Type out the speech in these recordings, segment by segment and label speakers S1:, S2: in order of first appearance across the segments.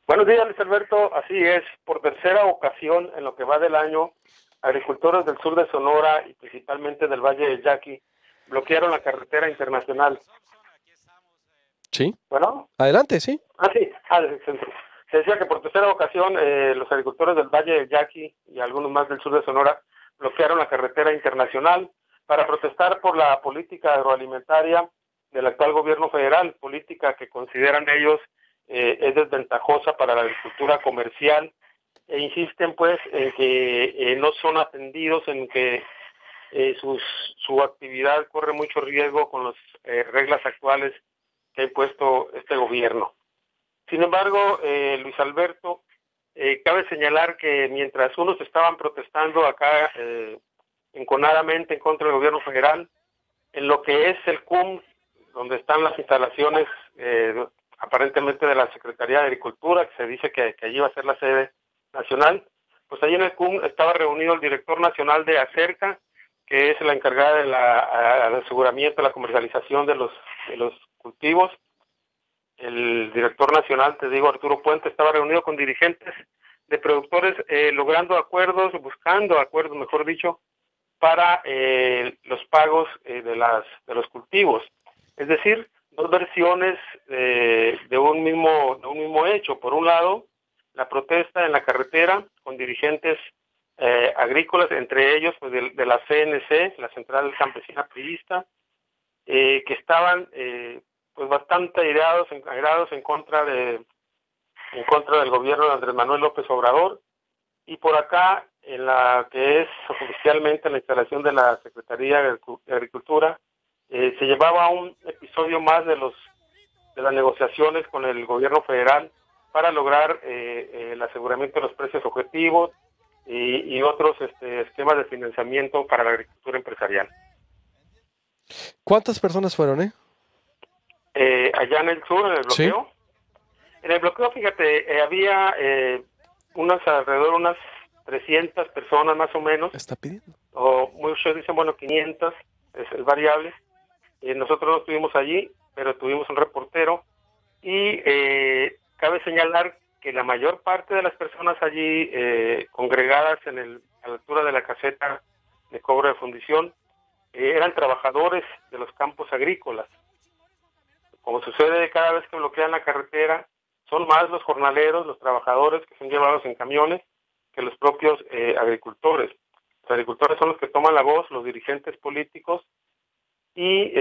S1: Buenos días, Luis Alberto. Así es, por tercera ocasión en lo que va del año, agricultores del sur de Sonora y principalmente del Valle del Yaqui bloquearon la carretera internacional.
S2: Sí,
S1: Bueno,
S2: adelante, sí.
S1: sí, del centro. Se decía que por tercera ocasión los agricultores del Valle del Yaqui y algunos más del sur de Sonora bloquearon la carretera internacional para protestar por la política agroalimentaria del actual gobierno federal, política que consideran ellos es desventajosa para la agricultura comercial e insisten pues en que no son atendidos, en que su actividad corre mucho riesgo con las reglas actuales que ha impuesto este gobierno. Sin embargo, Luis Alberto, cabe señalar que mientras unos estaban protestando acá enconadamente en contra del gobierno federal, en lo que es el CUM, donde están las instalaciones aparentemente de la Secretaría de Agricultura, que se dice que allí va a ser la sede nacional, pues allí en el CUM estaba reunido el director nacional de ACERCA, que es la encargada del aseguramiento, la comercialización de los cultivos. El director nacional, te digo, Arturo Puente, estaba reunido con dirigentes de productores, logrando acuerdos, buscando acuerdos, mejor dicho, para los pagos de los cultivos. Es decir, dos versiones de un mismo hecho. Por un lado, la protesta en la carretera con dirigentes agrícolas, entre ellos pues de la CNC, la Central Campesina Priista, que estaban pues bastante airados en contra del gobierno de Andrés Manuel López Obrador. Y por acá, en la que es oficialmente la instalación de la Secretaría de Agricultura, se llevaba un episodio más de las negociaciones con el gobierno federal para lograr el aseguramiento de los precios objetivos y otros esquemas de financiamiento para la agricultura empresarial.
S2: ¿Cuántas personas fueron,
S1: Allá en el sur, en el
S2: Sí.
S1: bloqueo. En el bloqueo, fíjate, había alrededor 300 personas más o menos,
S2: Está pidiendo.
S1: o muchos dicen, bueno, 500, es variable. Nosotros no estuvimos allí, pero tuvimos un reportero y cabe señalar que la mayor parte de las personas allí congregadas a la altura de la caseta de cobro de fundición eran trabajadores de los campos agrícolas. Como sucede cada vez que bloquean la carretera, son más los jornaleros, los trabajadores que son llevados en camiones que los propios agricultores. Los agricultores son los que toman la voz, los dirigentes políticos, y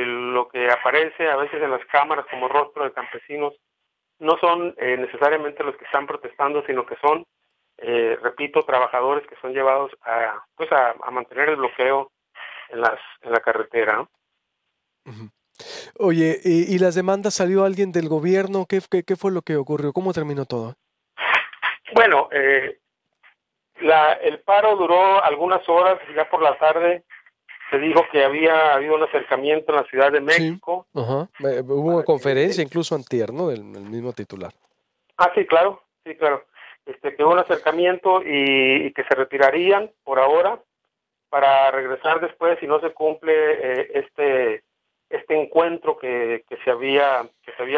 S1: lo que aparece a veces en las cámaras como rostro de campesinos no son necesariamente los que están protestando, sino que son, repito, trabajadores que son llevados a mantener el bloqueo en la carretera, ¿no?
S2: Ujú. Oye, ¿y las demandas? ¿Salió alguien del gobierno? ¿Qué fue lo que ocurrió? ¿Cómo terminó todo?
S1: Bueno, el paro duró algunas horas, ya por la tarde se dijo que había habido un acercamiento en la Ciudad de
S2: Sí.
S1: México
S2: Ajá. Hubo una
S1: para
S2: conferencia
S1: que...
S2: incluso antier, ¿no? Del mismo titular.
S1: Sí, claro, sí, claro. Que hubo un acercamiento y que se retirarían por ahora para regresar después si no se cumple este encuentro que se había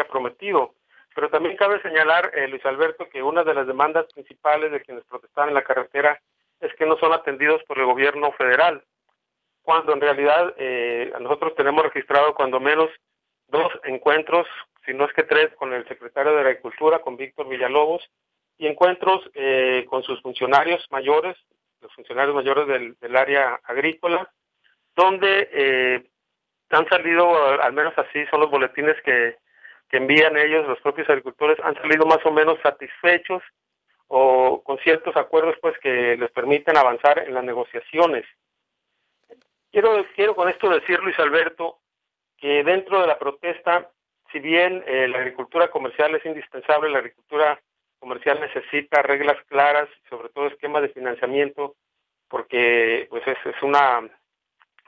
S1: prometido. Pero también cabe señalar, Luis Alberto, que una de las demandas principales de quienes protestaban en la carretera es que no son atendidos por el gobierno federal, cuando en realidad nosotros tenemos registrado cuando menos 2 encuentros, si no es que 3, con el secretario de Agricultura, con Víctor Villalobos, y encuentros con sus funcionarios mayores, los funcionarios mayores del área agrícola, donde han salido, al menos así son los boletines que envían ellos, los propios agricultores, han salido más o menos satisfechos o con ciertos acuerdos pues que les permiten avanzar en las negociaciones. Quiero con esto decir, Luis Alberto, que dentro de la protesta, si bien la agricultura comercial es indispensable, la agricultura comercial necesita reglas claras, sobre todo esquemas de financiamiento, porque pues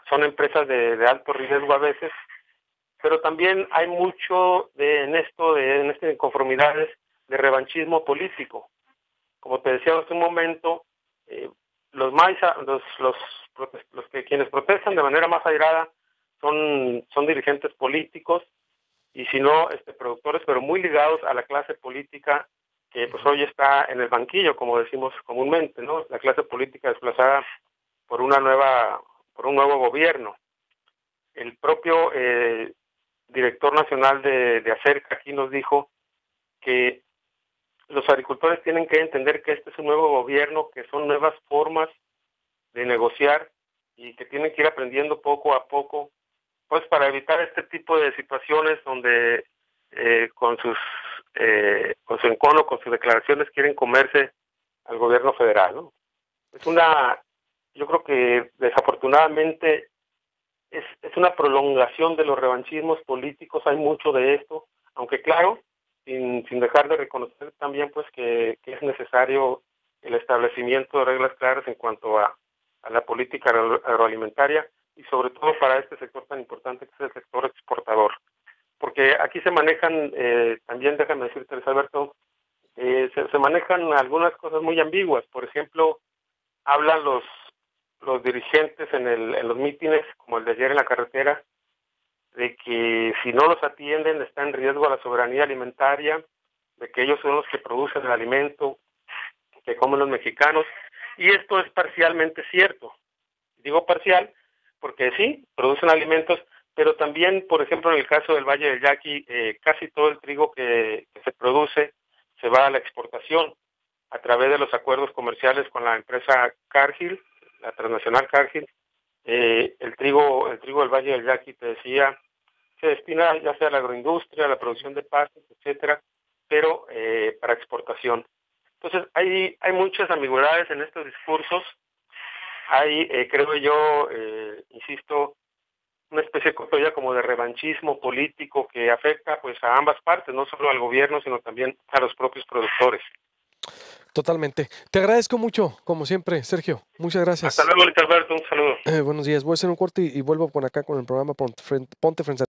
S1: son empresas de alto riesgo a veces, pero también hay mucho en estas inconformidades de revanchismo político. Como te decía hace un momento, eh, quienes protestan de manera más airada son dirigentes políticos y si no, productores, pero muy ligados a la clase política que pues hoy está en el banquillo, como decimos comúnmente, ¿no? La clase política desplazada por un nuevo gobierno. El propio director nacional de Acerca aquí nos dijo que los agricultores tienen que entender que este es un nuevo gobierno, que son nuevas formas de negociar y que tienen que ir aprendiendo poco a poco, pues para evitar este tipo de situaciones donde con su encono, con sus declaraciones quieren comerse al gobierno federal, ¿no? Yo creo que desafortunadamente es una prolongación de los revanchismos políticos, hay mucho de esto, aunque claro, sin dejar de reconocer también pues que es necesario el establecimiento de reglas claras en cuanto a la política agroalimentaria y sobre todo para este sector tan importante que es el sector exportador. Porque aquí se manejan, también déjame decirte, Luis Alberto, se manejan algunas cosas muy ambiguas. Por ejemplo, hablan los dirigentes en los mítines, como el de ayer en la carretera, de que si no los atienden está en riesgo la soberanía alimentaria, de que ellos son los que producen el alimento que comen los mexicanos, y esto es parcialmente cierto. Digo parcial porque sí, producen alimentos, pero también, por ejemplo, en el caso del Valle del Yaqui, casi todo el trigo que se produce se va a la exportación a través de los acuerdos comerciales con la empresa Cargill, la transnacional Cargill. El trigo del Valle del Yaqui, te decía, se destina ya sea a la agroindustria, a la producción de pastos, etcétera, pero para exportación. Entonces, hay muchas ambigüedades en estos discursos. Hay, creo yo, insisto, una especie todavía como de revanchismo político que afecta pues a ambas partes, no solo al gobierno, sino también a los propios productores.
S2: Totalmente. Te agradezco mucho, como siempre, Sergio. Muchas gracias.
S1: Hasta luego, Luis Alberto, un saludo.
S2: Buenos días. Voy a hacer un corte y vuelvo por acá con el programa Ponte Frente